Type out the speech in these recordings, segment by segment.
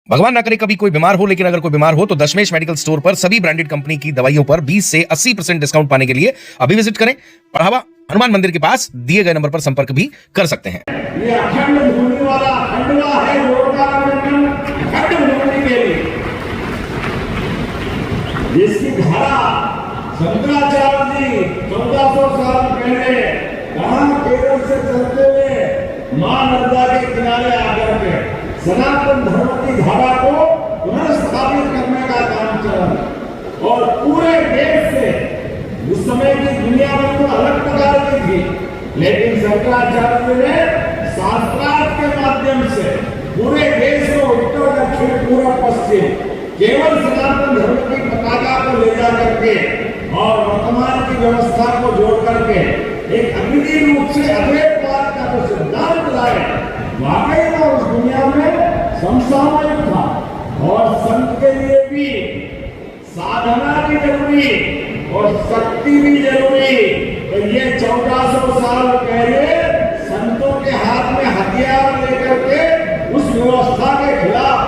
भगवान ना करे कभी कोई बीमार हो, लेकिन अगर कोई बीमार हो तो दशमेश मेडिकल स्टोर पर सभी ब्रांडेड कंपनी की दवाइयों पर 20 से 80% डिस्काउंट पाने के लिए अभी विजिट करें। बढ़ावा हनुमान मंदिर के पास दिए गए नंबर पर संपर्क भी कर सकते हैं। ये अखंड धूनी वाला खंडवा है अखंड धूनी के लिए, जिसकी धारा शंकराचार्य जी 1400 साल पहले कहां केरल से चलते हुए मां नर्मदा के किनारे आकर के सनातन धर्म की धारा को पुनर्स्थापित करने का काम चला और पूरे देश से उस समय की दुनिया में तो अलग प्रकार की थी, लेकिन शंकराचार्य ने शास्त्रार्थ के माध्यम से पूरे देश में उत्तर दक्षिण पूर्व पश्चिम केवल सनातन धर्म की पताका को ले जा करके और वर्तमान की व्यवस्था को जोड़ करके एक अग्नि रूप से अद्वैतवाद का जो सिद्धांत लाए, वाकई में उस दुनिया में समसामयिक था। और संत के लिए भी साधना भी जरूरी और शक्ति भी जरूरी। तो ये 1400 साल पहले संतों के हाथ में हथियार लेकर के उस व्यवस्था के खिलाफ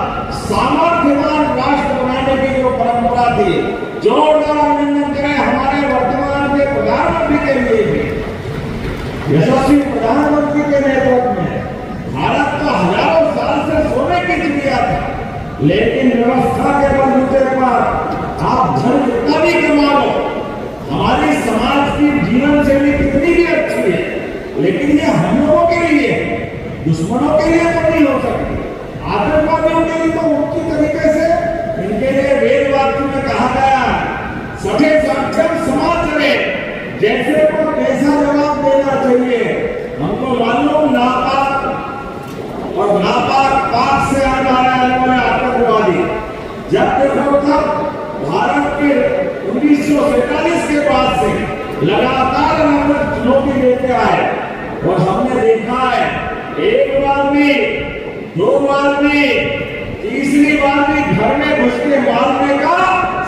सामर्थ्यवान राष्ट्र बनाने की जो परंपरा थी, जोरदार अभिनंदन करें हमारे वर्तमान के प्रधानमंत्री के लिए भी। यशस्वी प्रधानमंत्री के नेतृत्व में भारत तो हजारों साल से सोने की चिड़िया था, लेकिन व्यवस्था के बलबूते पर आप धन कितना भी कमा लो, हमारी समाज की जीवन शैली कितनी भी अच्छी है, लेकिन ये हम लोगों के लिए, दुश्मनों के लिए तो नहीं हो सकती। आतंकवादियों के लिए तो मुख्य तरीके से इनके लिए वेद वाक्य में कहा गया सभे सक्षम समाज चले, जैसे को कैसा जवाब देना चाहिए। हमको मालूम नापाक और नापाक पाक से आने वाले आतंकवादी जब देखो तब भारत के 1947 के बाद से लगातार हम चुनौती देते आए और हमने देखा है एक बार भी, दो बार भी, तीसरी बार भी घर में घुस के मारने का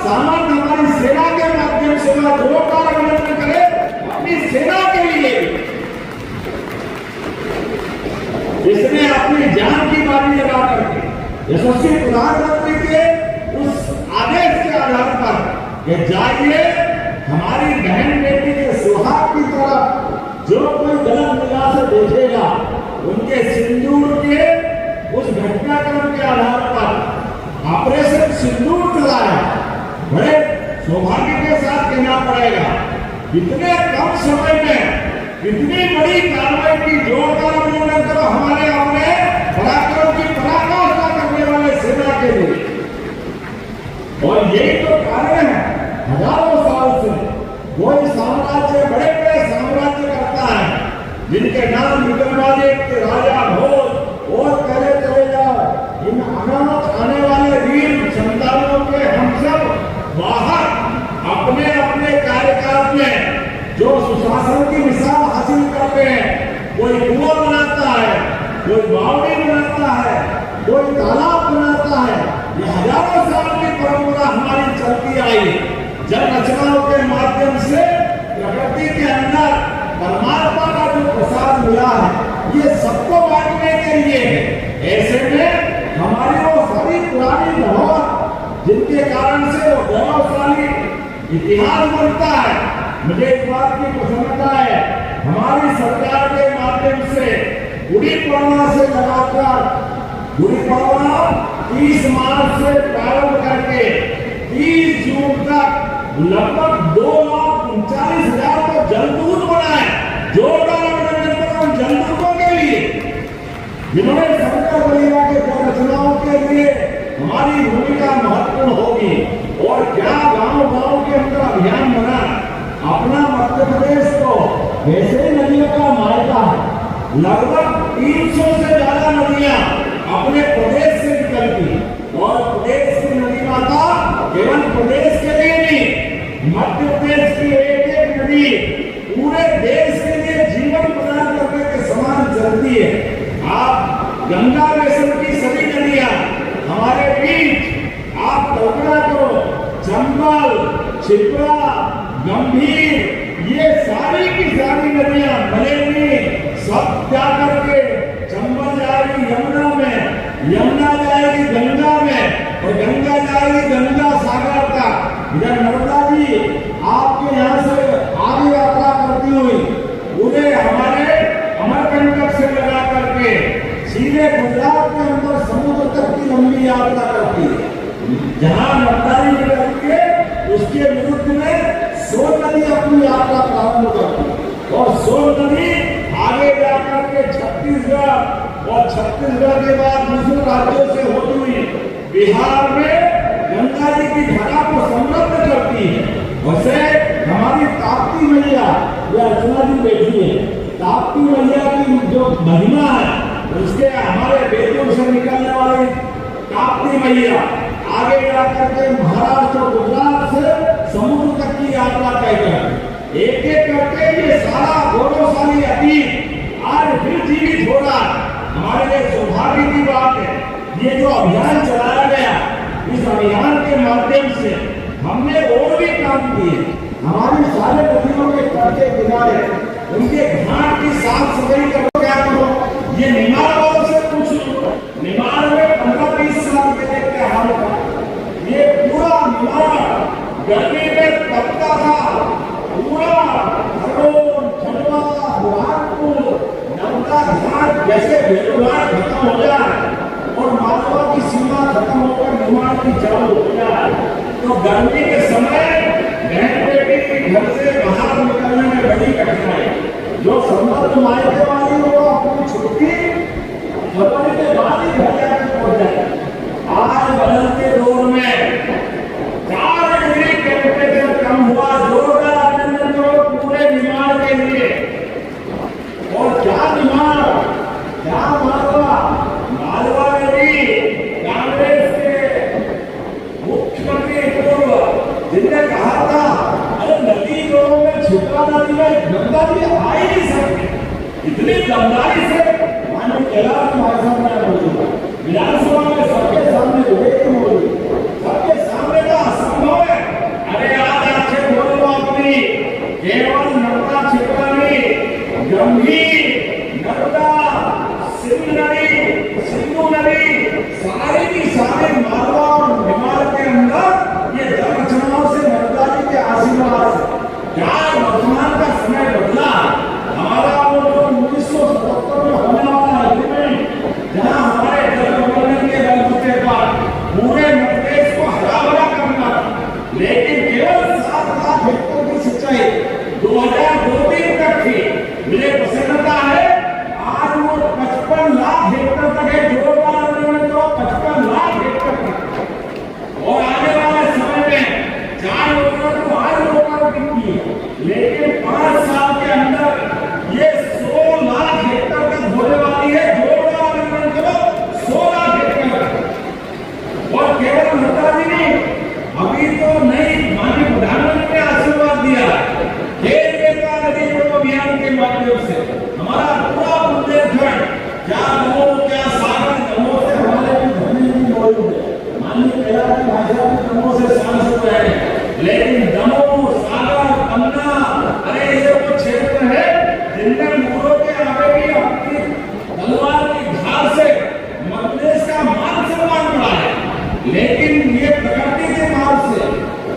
सामर्थ्य हमारी सेना के माध्यम से जोरदार अभिनंदन करे अपनी सेना के लिए, जिसने अपनी जान की बाजी लगा करके यशस्वी प्रधानमंत्री के उस आदेश के आधार पर कि जाइए हमारी बहन बेटी के सुहाग की तरफ जो कोई गलत निगाह से देखेगा उनके सिंदूर के उस घटनाक्रम के आधार पर ऑपरेशन सिंदूर चलाया। बड़े सौभाग्य के साथ कहना पड़ेगा, इतने कम समय में इतनी बड़ी कार्रवाई की जोरदार अभिनंदन करो हमारे अपने पराक्रम की पराकाष्ठा करने वाले सेना के लिए। और यही तो कारण है, हजारों साल से कोई साम्राज्य बड़े बड़े साम्राज्य करता है जिनके नाम विक्रमादित्य के राजा भोज और पहले चले जाओ, इन अनाथ आने वाले वीर संतानों के हम सब बाहर अपने अपने कार्यकाल में जो सुशासन की मिसाल हासिल करते हैं, कोई कुआं बनाता है, कोई बावड़ी बनाता है, कोई तालाब बनाता है। ये हजारों साल की परंपरा हमारी चलती आई। जन रचनाओं के माध्यम से प्रकृति के अंदर परमात्मा का जो प्रसाद मिला है, ये सबको बांटने के लिए है। ऐसे में हमारी वो सारी पुरानी धरोहर जिनके कारण से वो गौरवशाली इतिहास बनता है, मुझे इस बात की प्रसन्नता है हमारी सरकार के माध्यम से गुड़ी पड़वा से लगाकर गुड़ी पड़वा 30 मार्च से प्रारंभ करके 30 जून तक लगभग 2,39,000 को जलदूत बनाए। जोरदार अभिनंदन करो उन जलदूतों के लिए जिन्होंने शंकर बलिया के रचनाओं के लिए हमारी भूमिका महत्वपूर्ण होगी। और क्या गांव-गांव के अंदर अभियान बना, अपना मध्य प्रदेश को वैसे नदियों का मायका है, लगभग 300 से ज्यादा नदियां अपने प्रदेश से निकलती और प्रदेश की नदी माता केवल प्रदेश के लिए नहीं, मध्य प्रदेश की एक एक नदी पूरे देश के लिए जीवन प्रदान करने के समान चलती है। आप गंगा बेसन की सभी नदियां हमारे बीच, आप कल्पना करो चंबल, क्षिप्रा, गंभीर, ये सारी की सारी नदियां मलेनी सब जा करके चंबल जाएगी यमुना में, यमुना जाएगी गंगा में, इधर नर्मदा जी आपके यहाँ से आगे यात्रा करती हुई उन्हें हमारे अमरकंटक से लगा करके सीधे गुजरात के अंदर समुद्र तक की लंबी यात्रा करती है। जहाँ नर्मदा जी निकलती है उसके विरुद्ध में सोन नदी अपनी यात्रा प्रारंभ करती है और सोन नदी आगे जाकर के छत्तीसगढ़ और छत्तीसगढ़ के बाद दूसरे राज्यों से होती हुई बिहार में गंगा जी की धारा को समृद्ध करती है। वैसे हमारी ताप्ती मैया या अर्चना जी बैठी है, ताप्ती मैया की जो महिमा है उसके हमारे वेदों से निकलने वाली ताप्ती मैया आगे जाकर के महाराष्ट्र और गुजरात से समुद्र तक की यात्रा तय कर एक एक करके ये सारा गौरवशाली अतीत आज फिर जीवित हो रहा है। हमारे लिए सौभाग्य की बात है ये जो अभियान चलाया गया, इस अभियान के माध्यम से हमने और भी काम किए। हमारे सारे नदियों के तट के किनारे उनके घाट की साफ सफाई करो, क्या करो, ये निमाड़ वालों से पूछ लो। निमाड़ में 15-20 साल के देखते हाल था, ये पूरा निमाड़ गर्मी में तपता था, पूरा खड़ोन, खंडवा, बुरहानपुर, नर्मदा घाट जैसे भेड़घाट खत्म हो जाए और मालवा की सीमा खत्म होकर निमाड़ की चालू हो जाए तो गर्मी के समय बहन बेटी घर से बाहर निकलने में बड़ी कठिनाई। जो संबंध मायके वाली वो अपनी छुट्टी फरवरी के बाद ही घर जाकर पहुंच जाए। आज बदलते दौर में 4 डिग्री टेम्परेचर कम हुआ, जोरदार अभिनंदन करो पूरे निमाड़ के लिए। और क्या निमाड़, क्या मालवा, मालवा में भी कांग्रेस के मुख्यमंत्री पूर्व जिनने कहा था अरे नदी दोनों में छिपा नदी में गंगा जी आ ही नहीं सकती, इतनी दमदारी से माननीय कैलाश महाराज ने बोला विधानसभा में सबके सामने सबके सामने का असंभव है। अरे आज अच्छे बोलो अपनी केवल नर्मदा छिपा नहीं, गंभीर नर्मदा, सिंधु नदी सारी की सारी मालवा और निमाड़ के अंदर ये जल रचनाओं से नर्मदा जी के आशीर्वाद से क्या वर्तमान का समय बदला। हमारा वो जो 1977 में होने वाला एग्रीमेंट जहाँ हमारे जल प्रबंधन के बलबूते पर पूरे प्रदेश को हरा भरा करना था, लेकिन केवल 7 लाख हेक्टेयर की सिंचाई 2002-3 तक थी। मुझे प्रसन्नता है आज वो 55 लाख हेक्टेयर तक है, जोरदार तो 55 लाख हेक्टेयर तक। और आने वाले समय में 4 योजना तो आज लोकार्पण की है, लेकिन 5 साल के अंदर ये 100 लाख हेक्टेयर तक होने वाली है। जोरदार करो 100 लाख हेक्टेयर। और केवल नर्मदा जी नहीं, अभी तो नई माननीय प्रधानमंत्री ने आशीर्वाद दिया खेल बेटा नदी जोड़ो अभियान के माध्यम से हमारा पूरा बुंदेलखंड, क्या दमोह क्या सागर, दमोह से हमारे भी धरने भी मौजूद है। माननीय कैलाश की भाषा में दमोह से सांसद रहे हैं, लेकिन दमोह, सागर, पन्ना, अरे ये वो क्षेत्र है जिनमें मुगलों के आगे भी अपनी तलवार की धार से मध्यप्रदेश का मान सम्मान बढ़ा है। लेकिन ये प्रकृति के मार से,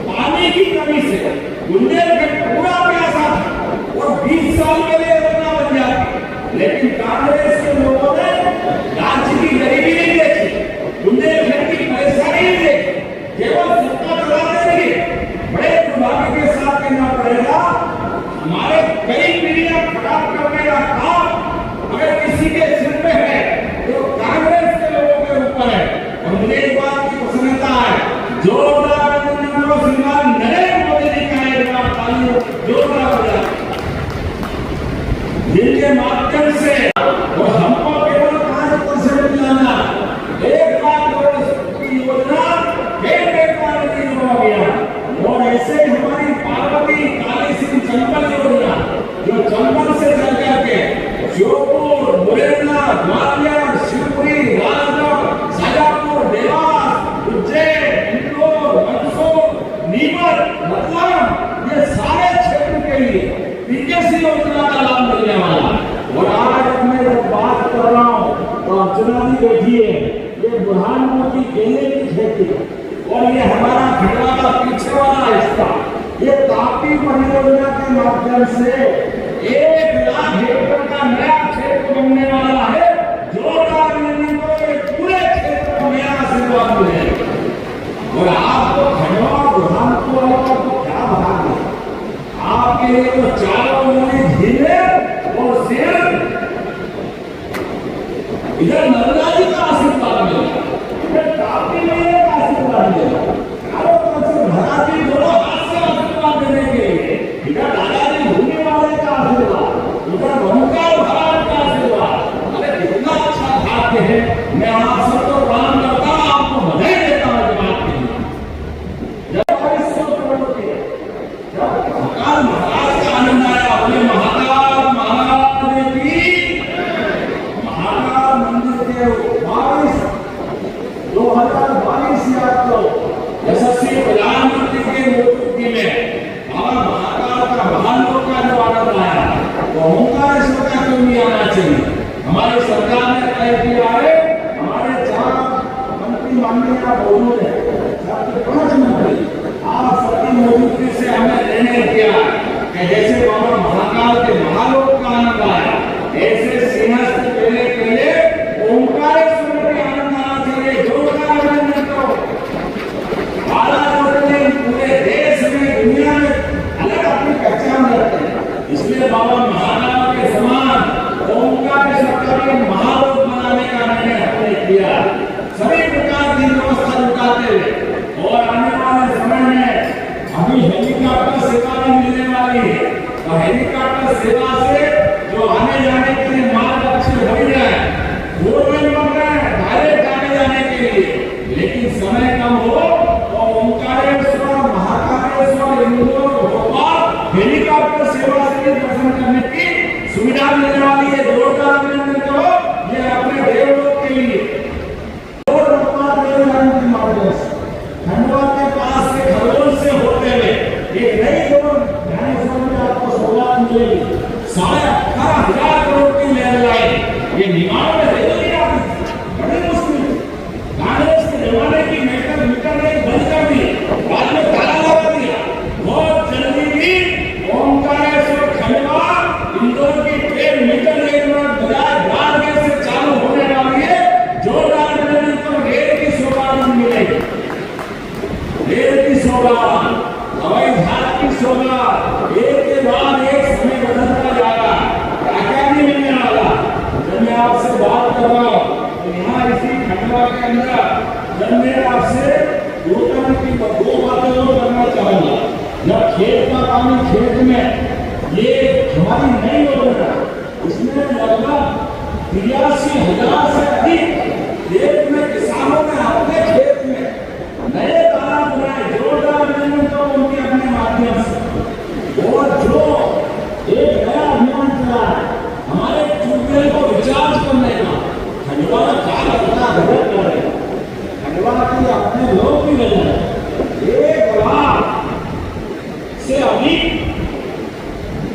पानी की कमी से बुंदेलखंड पूरा प्यासा था और 20 साल के लिए योजना बन जाती, लेकिन कांग्रेस के लोगों ने राज्य की गरीबी नहीं देखी, बुंदेलखंड की परेशानी नहीं देखी, केवल सत्ता चलाते रही। बड़े दुर्भाग्य के साथ कहना पड़ेगा हमारे कई पीढ़ियां खराब करने का काम अगर किसी के सिर में है तो कांग्रेस के लोगों के ऊपर है। और मुझे इस बात की प्रसन्नता है, जोरदार श्रीमान नरेंद्र मोदी जी का एक बार तालियों जोरदार हो जाए, जिनके माध्यम से और हमको केवल 5% मिलाना 1 लाख करोड़ की योजना खेल बेटा नदी जोड़ो अभियान। और ऐसे हमारी पार्वती काली सिंह चंबल योजना जो चंबल से चल करके श्योपुर, मुरैना, ग्वालियर, शिवपुरी, राजगढ़, शाजापुर, देवास, उज्जैन, इंदौर, मंदसौर, नीमच, रतलाम, ये सारे क्षेत्र के लिए पीकेसी योजना का लाभ मिलने वाला। और आज मैं जब बात कर रहा हूँ तो अर्चना जी बैठी है, ये बुरहानपुर की केले की खेती और ये हमारा खंडवा का पीछे वाला हिस्सा, ये ताप्ती परियोजना के माध्यम से 1,00,000 हेक्टेयर का नया क्षेत्र बनने वाला है। जोरदार मिलने को ये पूरे क्षेत्र को नया आशीर्वाद मिलेगा। और आपको खंडवा बुरहानपुर वालों को क्या भाग है, आपके लिए तो चारों नदी झीलें और सिर्फ इधर नर्मदा जी का आशीर्वाद मिलेगा, इधर ताप्ती मैया का आशीर्वाद मिलेगा। चारों तरफ से महाराज जी दोनों हाथ से आशीर्वाद देने के लिए, इधर दादाजी भूमि वाले का आशीर्वाद, उधर ओंकार महाराज का आशीर्वाद। अरे कितना अच्छा भाग्य है। मैं आप सबको प्रणाम करता हूं, आपको बधाई देता हूं इस बात के लिए। अकाल महाराज का आनंद आया, अपने महाकाल महाराज की महाकाल मंदिर के 2022 या तो यशस्वी प्रधानमंत्री के मौजूदगी में बाबा महाकाल का महालोक का जो आनंद आया, वो ओंकारेश्वर का क्यों नहीं आना चाहिए। हमारी सरकार ने तय किया है, हमारे 4 मंत्री माननीय मौजूद है, 5 मंत्री आप सबकी मौजूदगी से हमने निर्णय किया कि जैसे बाबा महाकाल के महालोक का आनंद आया, ऐसे सिंहस्थ पहले ओंकारेश्वर के आनंद आना चाहिए। जोरदार अभिनंदन करो। 12 ज्योतिर्लिंग पूरे देश में दुनिया में अलग अपनी पहचान रखते हैं, इसलिए बाबा महाकाल के समान ओंकारेश्वर का भी महालोक बनाने का निर्णय हमने किया। सभी प्रकार की व्यवस्था जुटाते हुए और आने वाले समय में अभी हेलीकॉप्टर सेवा भी मिलने वाली है, और हेलीकॉप्टर सेवा से जो आने जाने के लिए मार्ग अच्छे बन जाए, रोड बन रहे हैं डायरेक्ट आने जाने के लिए, लेकिन समय कम हो तो ओंकारेश्वर महाकालेश्वर इंदौर भोपाल हेलीकॉप्टर सेवा से दर्शन करने की सुविधा मिलने वाली है। जोरदार अभिनंदन करो ये अपने देवलोक के लिए। खंडवा के पास से खरगोन से होते हुए एक नई रोड ज्ञानेश्वर में आपको सौगात मिलेगी। 18,500 करोड़ की रेल लाइन ये निर्माण में रेल नहीं आती थी, बड़ी मुश्किल। कांग्रेस के जमाने की मीटर ने बंद कर दी, बाद में ताला लगा दिया। बहुत जल्दी भी ओंकारेश्वर खंडवा इंदौर की ट्रेन मीटर रेल बजाय राजगीर से चालू होने वाली है। जोरदार अभिनंदन को रेल की सौगात मिलेगी, रेल की सौगात, हवाई जहाज की सौगात, एक के बाद एक समय बदलता जाएगा। क्या नहीं मिलने वाला। जब मैं आपसे बात कर रहा हूँ तो यहाँ इसी खंडवा के अंदर जब मैं आपसे दो बातें और करना चाहूंगा। जब खेत का पानी खेत में, ये हमारी नई योजना, इसमें लगभग 83,000 से अधिक खेत में किसानों ने अपने खेत में नए तालाब बनाए। जोरदार अभिनंदन तो उनके अपने माध्यम से। और जो एक नया अभियान चला है हमारे ट्यूबवेल को रिचार्ज करने का, खंडवा क्या लगता है खंडवा की अपने लोग भी वजह है। 1 लाख से अधिक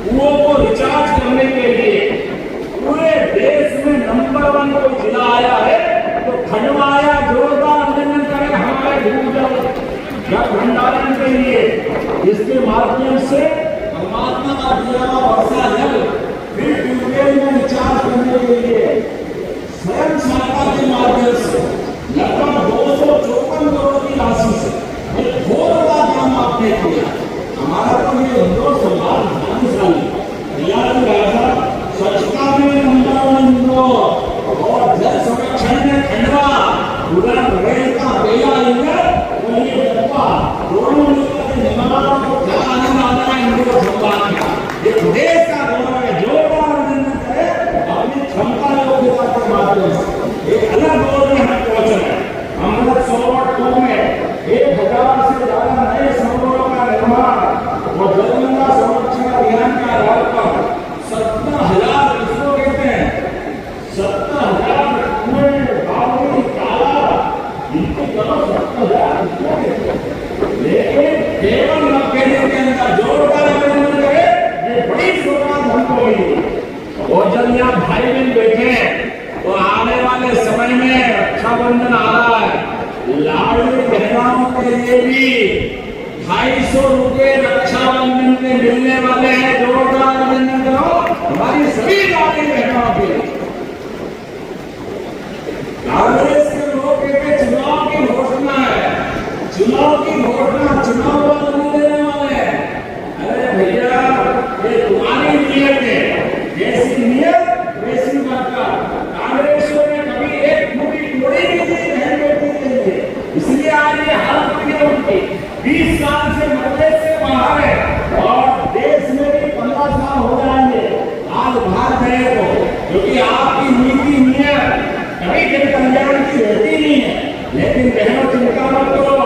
कुओं को रिचार्ज करने के लिए पूरे देश में नंबर 1 कोई जिला आया है तो खंडवा आया। जोरदार अभिनंदन करें हमारे भूजल भंडारण के लिए। इसके माध्यम से परमात्मा का दिया हुआ वर्षा जल फिर ट्यूबवेल में रिचार्ज करने के लिए स्वयं सहायता के माध्यम से लगभग 254 करोड़ की राशि से एक बहुत बड़ा काम आपने किया। हमारा तो ये इंदौर समाज भाग्यशाली तैयारी रहा, स्वच्छता में नंबर 1 इंदौर और जल संरक्षण में खंडवा, उधर रेल का पहला इंजन और ये डब्बा दोनों मिलकर के निर्माण को क्या आनंद आता है इंदौर संभाग का। ये देश का गौरव है। जोरदार अभिनंदन करें अपनी क्षमता योग्यता के माध्यम से। एक अलग दौर में हम पहुंच रहे हैं। अमृत सरोवर 2 में 1,000 से ज्यादा नए सरोवरों का निर्माण और जलगंगा संरक्षण अभियान के आधार पर 70,000 इसको कहते हैं 70,000 कुएं, बावड़ी, तालाब, इनकी करो 70,000 इसको कहते हैं। लेकिन केवल 90 दिन के अंदर जोरदार अभिनंदन करें, ये बड़ी सौगात हमको मिली। और जब यहाँ भाई बहन बैठे तो आने वाले समय में रक्षाबंधन आ रहा है, लाडली हमारी बहनों के लिए भी 250 रुपए रक्षाबंधन में मिलने वाले हैं। जोरदार अभिनंदन करो हमारी सभी नारी बहनों के लिए। कांग्रेस के लोग कहते चुनाव की घोषणा है, चुनाव की घोषणा, चुनाव वाले नहीं देने वाले हैं। अरे भैया ये तुम्हारी नीयत है, जैसी नीयत वैसी बरकत। कांग्रेस ने कभी एक मुट्ठी तोड़ी नहीं थी बहन बेटी के लिए, इसलिए आज ये हालत हुई है उनकी। 20 साल से मरने से बाहर है और देश में भी 15 साल हो जाएंगे आज बाहर गए तो, क्योंकि आपकी नीति नीयत कभी जन कल्याण की रहती नहीं है। लेकिन बहनों चिंता मत करो,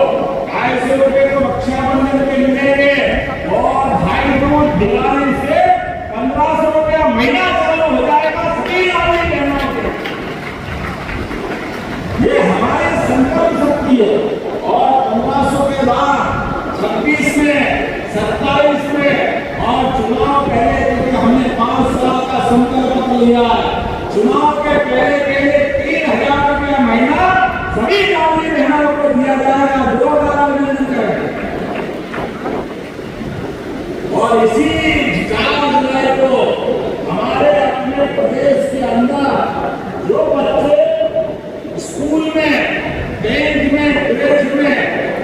250 रुपए तो रक्षाबंधन के मिलेंगे और भाई दूज दिवाली से 1500 रुपया महीना चालू हो जाएगा सभी नारी बहनों के। ये हमारे संकल्प शक्ति है। और 1500 के बाद 26 में, 27 में और चुनाव पहले, क्योंकि हमने 5 साल का संकल्प लिया है, चुनाव के पहले 3000 रुपया महीना सभी नारी बहनों को दिया जाएगा। 2000 करें। और इसी 4 जुलाई को हमारे अपने प्रदेश के अंदर जो बच्चे स्कूल में, बैंक में, कॉलेज में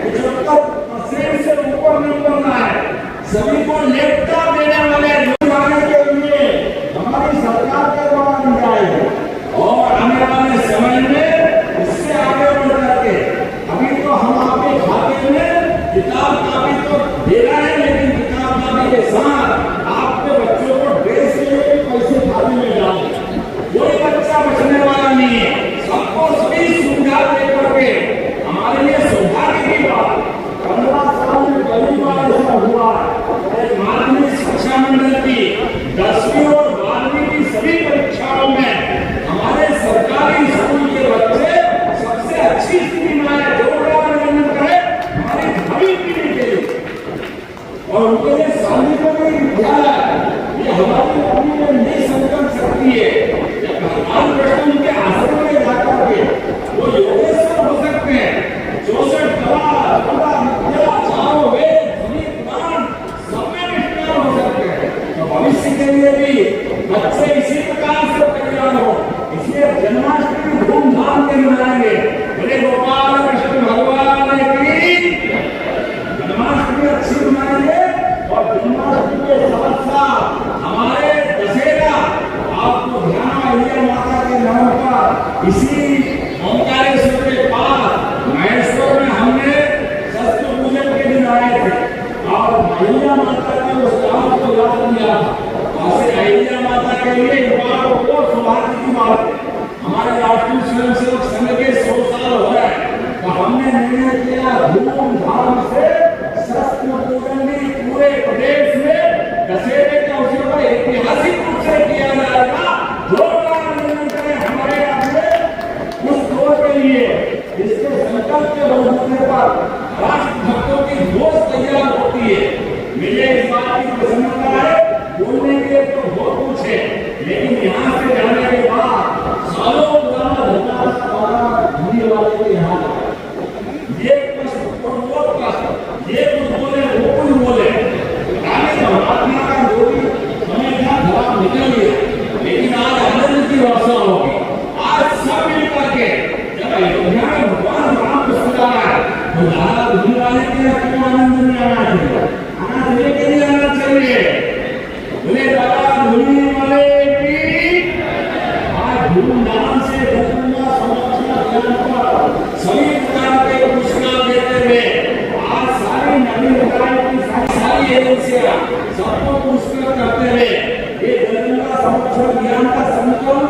75% से ऊपर नंबर लाए, सभी को लैपटॉप देने वाले जुर्माने के लिए हमारी सरकार के द्वारा दी जाएगी। और आने वाले समय में इससे आगे बढ़ करके, अभी तो हम आपके खाते में किताब कापी तो दे रहे हैं, लेकिन किताब कापी के साथ आपके बच्चों को ड्रेस के लिए भी पैसे खाते में डालेंगे। कोई बच्चा बचने वाला नहीं है, सबको सभी सुविधा दे करके हमारे लिए सौभाग्य की बात। 15 साल में पहली बार ऐसा हुआ है। माध्यमिक शिक्षा मंडल की 10वीं और 12वीं की सभी परीक्षाओं में हमारे सरकारी स्कूल के बच्चे सबसे अच्छी स्थिति में आए। जोरदार अभिनंदन करें हमारी भावी पीढ़ी के लिए। और उनके लिए शादी को भी विद्यालय, ये हमारी अपनी में नई संकल्प शक्ति है। भगवान कृष्ण उनके आश्रम में जाकर के वो योगेश्वर हो सकते हैं। 64 कला, विद्या, चारों वेद, सभी पुराण सब में निष्ठान हो सकते हैं। तो भविष्य के लिए भी बच्चे इसी प्रकार से तैयार हो, इसलिए जन्माष्टमी धूमधाम से मनाएंगे। बोले गोपाल कृष्ण भगवान की जन्माष्टमी अच्छी मनाएंगे। और जन्माष्टमी के साथ साथ हमारे दशहरा, आपको ध्यान अहिल्या माता के नाम पर इसी ओंकारेश्वर के पास महेश्वर में हमने शस्त्र पूजन के दिन आए थे और अहिल्या माता के उस काम को याद किया। ऐसे अहिल्या माता के लिए युवाओं को सौभाग्य की बात है। हमारे राष्ट्रीय स्वयंसेवक संघ के 100 साल हो गए, तो हमने निर्णय किया धूमधाम से शस्त्र पूजन भी पूरे प्रदेश में दशहरे के अवसर पर ऐतिहासिक रूप से किया जाएगा। जोरदार अभिनंदन करें हमारे अपने उस दौर के लिए, जिसके संकल्प के बलबूते पर राष्ट्रभक्तों की जोश तैयार होती है। मुझे इस बात की प्रसन्नता है, बोलने के लिए तो बहुत कुछ है, लेकिन यहाँ से जाने के बाद सालों पुराना धरने वाले के यहाँ ये प्रश्न और वो प्रश्न, ये कुछ बोले वो कुछ बोले, महात्मा का जोड़ी समय का खराब निकल गया। लेकिन आज आनंद की वर्षा होगी। आज सब मिल करके जब अयोध्या में भगवान राम को सजाना है तो दादा धुनवाले के लिए आनंद में आना चाहिए, आना चाहिए कि नहीं आना चाहिए। बोले दादा धुनी वाले की आज धूमधाम से धर्म संरक्षण अभियान पर सभी प्रकार के पुरस्कार देते हुए आज सारी नवी निकाय की सारी एजेंसियां सबको पुरस्कृत करते हुए ये जनता संरक्षण अभियान का संकल्प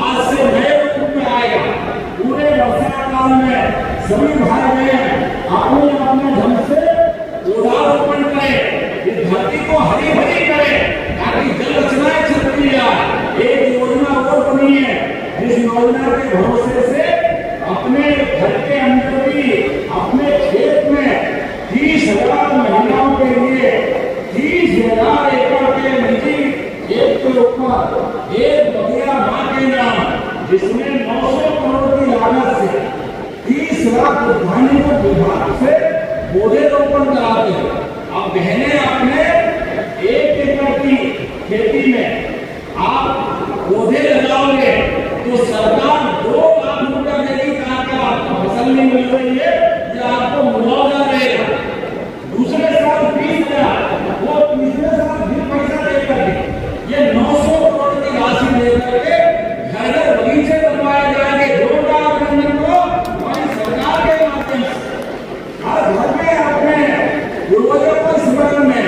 आज से नए रूप में आएगा। पूरे वर्षा काल में सभी भाई बहन अपने अपने ढंग से पौधारोपण करें, इस धरती को हरी भरी करें ताकि जल रचनाएं छिड़की जाए। एक योजना और बनी है, जिस योजना के भरोसे से अपने घर के अंदर भी अपने खेत में 30,000 महिलाओं के लिए 30,000 एकड़ के निजी खेत के ऊपर एक बगिया मां के नाम, जिसमें 900 करोड़ की लागत से 30 लाख उद्यानियों को पौधे रोपण कराते हैं। अब बहने अपने 1 एकड़ की खेती में आप पौधे लगाओगे तो सरकार 2 लाख रुपया देगी। अगर आपको फसल नहीं मिल रही है या आपको मुआवजा रहेगा। दूसरे साल 20,000 वो तीसरे साल फिर पैसा दे करके ये 900 करोड़ की राशि दे करके घर बगीचे बनवाए जाएंगे। जोरदार अभिनंदन को हमारी सरकार के माध्यम से हर घर में अपने पूर्वजों को स्मरण में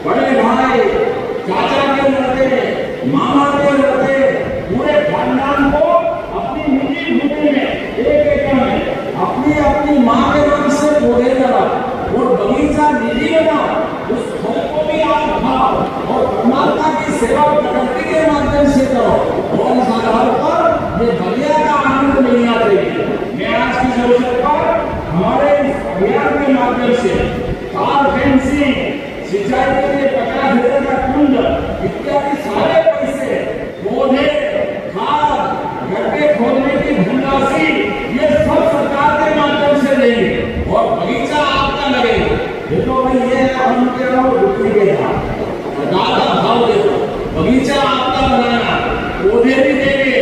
बड़े भाई चाचा के लड़के मामा के लड़के पूरे खानदान को अपनी निजी भूमि में 1 एकड़ में अपनी अपनी माँ के नाम से पौधे लगाओ और बगीचा निजी बनाओ। उस फल को भी आप खाओ और परमात्मा की सेवा प्रकृति के माध्यम से करो और इस आधार पर ये बलिया का आनंद मिलना चाहिए। मैं आज की अवसर पर हमारे इस अभियान के माध्यम से कार फेंसिंग, सिंचाई के लिए 50,000 का कुंड इत्यादि सारे पैसे, पौधे, खाद, गड्ढे खोदने की धनराशि ये सब सरकार के माध्यम से देंगे और बगीचा आपका लगेगा। देखो भाई ये हम कह रहा हूँ डुप्लीकेट था, सरकार का भाव देखो, बगीचा आपका बनाना, पौधे भी देंगे,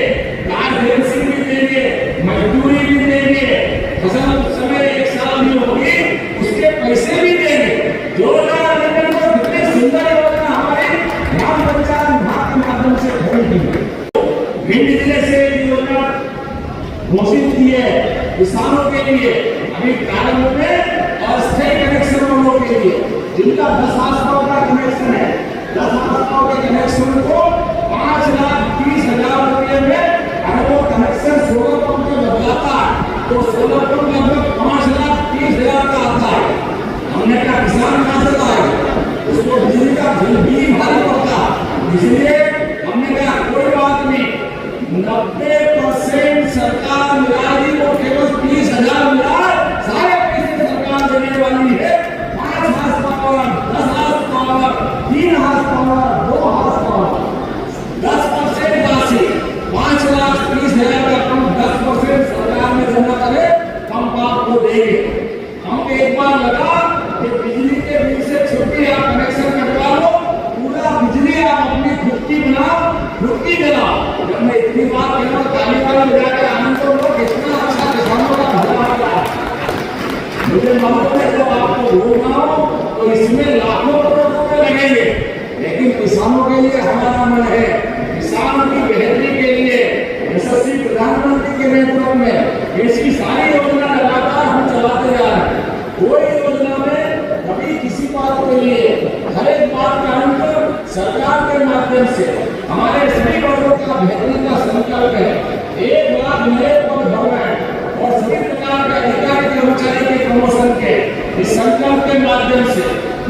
कार फेंसिंग भी देंगे, मजदूरी भी देंगे, फसल समय 1 साल में होगी उसके पैसे भी देंगे। जोरदार सुंदर योजना हमारे ग्राम पंचायत विभाग के माध्यम से खड़ी की भिंड जिले से योजना घोषित की है किसानों के लिए। अभी प्रारंभ में अस्थायी कनेक्शन वालों के लिए जिनका 10 हाउस का कनेक्शन है, 10 हाउस के कनेक्शन को 5,30,000 रुपये में अगर वो कनेक्शन सोलर पंप में बदलाता है तो सोलर पंप लगभग 5,30,000 का आता है। हमने कहा किसान कहां से लाएगा, उसको बिजली का बिल भी भारी पड़ता, इसलिए हमने कहा कोई बात नहीं, 90% सरकार मिलाएगी, वो केवल 30,000 मिला, सारे पैसे सरकार देने वाली है। 5 house power, 10 house power, 3 house power, 2 house power, 10% राशि 5,30,000 का पंप 10% सरकार में जमा करे, पंप आपको देंगे। हम एक बार लगा कि बिजली के बिल से छुट्टी आप कनेक्शन कटवा लो, पूरा बिजली आप अपनी खुद की बनाओ, खुद की जलाओ। जब मैं इतनी बात कह रहा हूँ ताली वाली बजा के आनंद तो लो, कितना अच्छा किसानों का भला हो रहा है। मुझे मालूम है जब आपको बोलना हो तो इसमें लाखों करोड़ रुपए लगेंगे, लेकिन किसानों के लिए हमारा मन है, किसान की बेहतरी के लिए यशस्वी प्रधानमंत्री के नेतृत्व में ऐसी सारी योजना लगातार हम चलाते जा रहे हैं। कोई योजना में कभी किसी बात के लिए हर एक बात का अंतर सरकार के माध्यम से हमारे सभी वर्गों का बेहतरी का संकल्प है। 1 लाख नए पद भर रहे हैं और सभी प्रकार के अधिकारी कर्मचारी के प्रमोशन के इस संकल्प के माध्यम से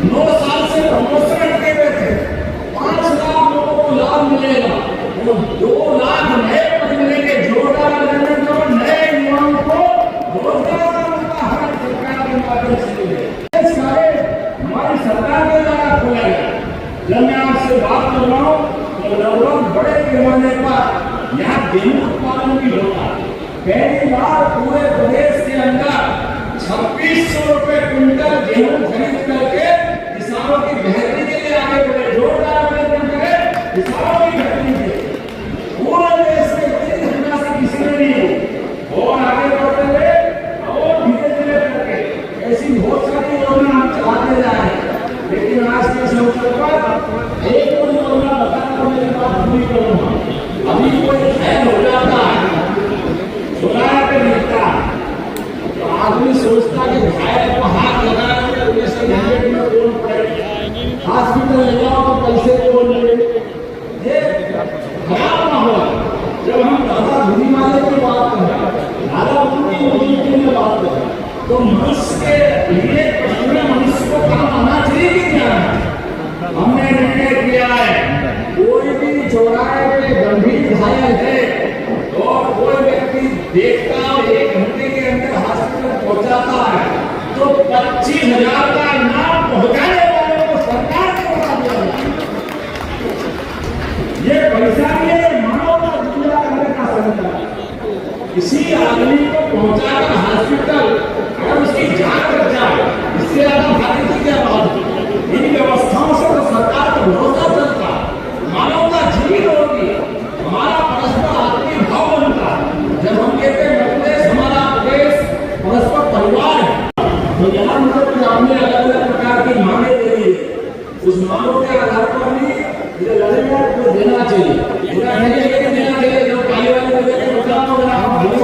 9 साल से प्रमोशन अटके हुए थे, 5 लाख लोगों को लाभ मिलेगा और 2 लाख नए पद मिलेंगे। जोरदार अभिनंदन करो नए युवाओं को रोजगार का हमारी सरकार के माध्यम से मिले। सारे हमारी सरकार के द्वारा खोला गया। जब मैं आपसे बात कर रहा हूँ तो लगभग बड़े पैमाने पर यहाँ गेहूं उत्पादन भी होता है। पहली बार पूरे प्रदेश के अंदर 2600 रुपए क्विंटल गेहूं खरीद करके किसानों की बेहतरी के लिए आगे बढ़े। जोरदार अभिनंदन करें किसानों की बेहतरी के लिए। पूरे देश में इतनी धनराशि किसी ने नहीं हुई और आगे बढ़ते हुए और धीरे धीरे करके ऐसी बहुत सारी योजना हम चलाते जा रहे हैं। लेकिन आज के अवसर पर एक योजना बताना मेरी बात पूरी करूंगा। अभी कोई खैर हो जाता है, सुनाया के मिलता तो आदमी सोचता कि घायल को हाथ लगा हॉस्पिटल ले जाओ तो पैसे कौन ले। ये खराब ना हो। जब हम दादा धुनी वाले की बात करें, दादा धुनी की बात करें तो मनुष्य के लिए मनुष्य को काम आना चाहिए कि क्या है। हमने निर्णय किया है कोई भी चौराहे पे गंभीर घायल है और कोई व्यक्ति देखता है 1 घंटे के अंदर हॉस्पिटल पहुंचाता है तो 25,000 का इनाम पहुंचाने वालों को सरकार ने बता दिया। ये पैसा भी है, मानव का जिंदा करने का संकल्प। किसी आदमी को पहुंचाकर हॉस्पिटल अगर उसकी जान कर जाए तो यहाँ मतलब आपने अलग अलग प्रकार की मांगे दे दी, उस मांगों के आधार पर भी ये लड़ेगा तो देना चाहिए, पूरा नहीं है कि देना चाहिए, जो पाली वाले मुझे बताओ ना हम मुझे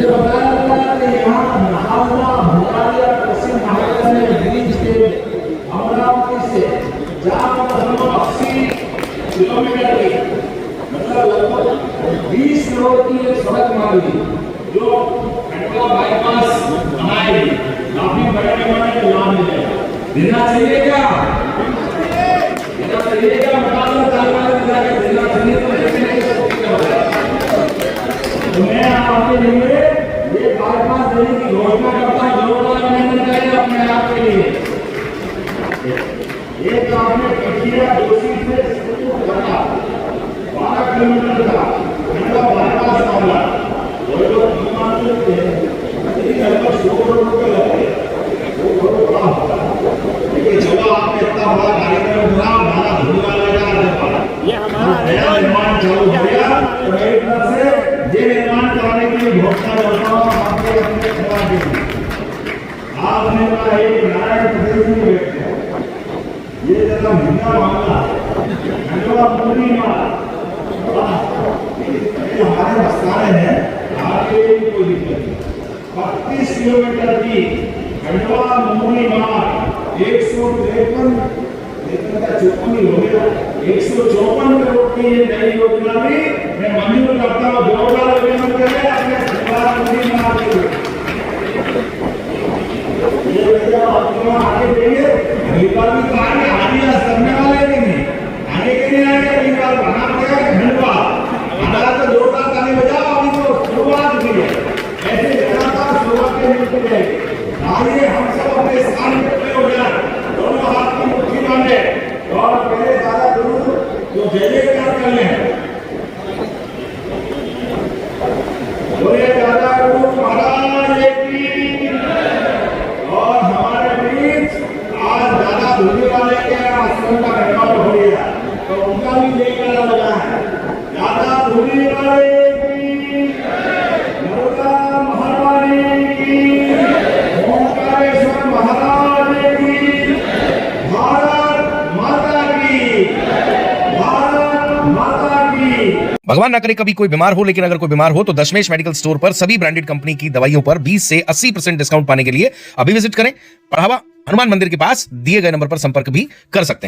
बताया गया कि यहाँ नहावला भोपालिया पश्चिम महाराष्ट्र में ब्रिज के अमरावती से जहाँ पर हम 80 किलोमीटर की मतलब लगभग 20 करोड़ की एक सड़क मांगी जो खंडवा बाईपास बनाएगी, काफी बड़े पैमाने पर लाभ मिलेगा। देना चाहिए क्या? देना चाहिए क्या? बता दो तालिबान जाकर देना चाहिए तो ऐसे नहीं सकते। तो मैं आपके लिए ये बाईपास देने की घोषणा करता हूँ, जोरदार अभिनंदन करें अपने आप के लिए। एक आपने प्रक्रिया दोषी से शुरू करा 12 किलोमीटर का खंडवा बाईपास मामला, वो लोग मानते थे लेकिन लगभग 100 करोड़ रुपए लगे, वो बहुत बड़ा होता है। लेकिन चलो आपने इतना बड़ा कार्यक्रम बनाया, हमारा भूमिका लगा, ये हमारा नया निर्माण चालू हो गया, तो एक तरह से ये निर्माण कराने की घोषणा करता हूँ आपके अपने खिलाफ देंगे। आपने कहा एक नारायण प्रदेश में बैठे, ये जरा महंगा मामला खंडवा पूरी हमारे मस्ताने हैं, आगे कोई दिक्कत नहीं। 32 किलोमीटर की खंडवा मुंबई मार्ग 153 हो गया, 154 करोड़ की ये नई योजना भी मैं मंजूर करता हूँ। जोरदार अभिनंदन करें अपने सरकार मुंबई मार्ग के लिए। ये भैया आगे देंगे, नेपाल भी तो आगे आगे करने वाले नहीं, आगे के लिए आगे नेपाल बना देगा खंडवा, हमारा तो जोरदार ताली बजाओ, अभी तो शुरुआत हुई है, ऐसे लगातार शुरुआत मिलती रहेगी। आइए हम सब अपने स्थान पे खड़े हो जाए, दोनों हाथ की मुट्ठी बांधे और पहले दादा गुरु जो जय जयकार कर लें, बोले दादा गुरु महाराज की। और हमारे बीच आज दादा धुनी वाले के आश्रम का निर्माण हो गया, तो उनका भी जयकारा लगा है। दादा धुनी वाले की, नर्मदा महारानी की, ओंकारेश्वर महाराज की, भारत माता की, भारत माता की। भगवान ना करे कभी कोई बीमार हो, लेकिन अगर कोई बीमार हो तो दशमेश मेडिकल स्टोर पर सभी ब्रांडेड कंपनी की दवाइयों पर 20 से 80% डिस्काउंट पाने के लिए अभी विजिट करें। पढ़ावा हनुमान मंदिर के पास दिए गए नंबर पर संपर्क भी कर सकते हैं।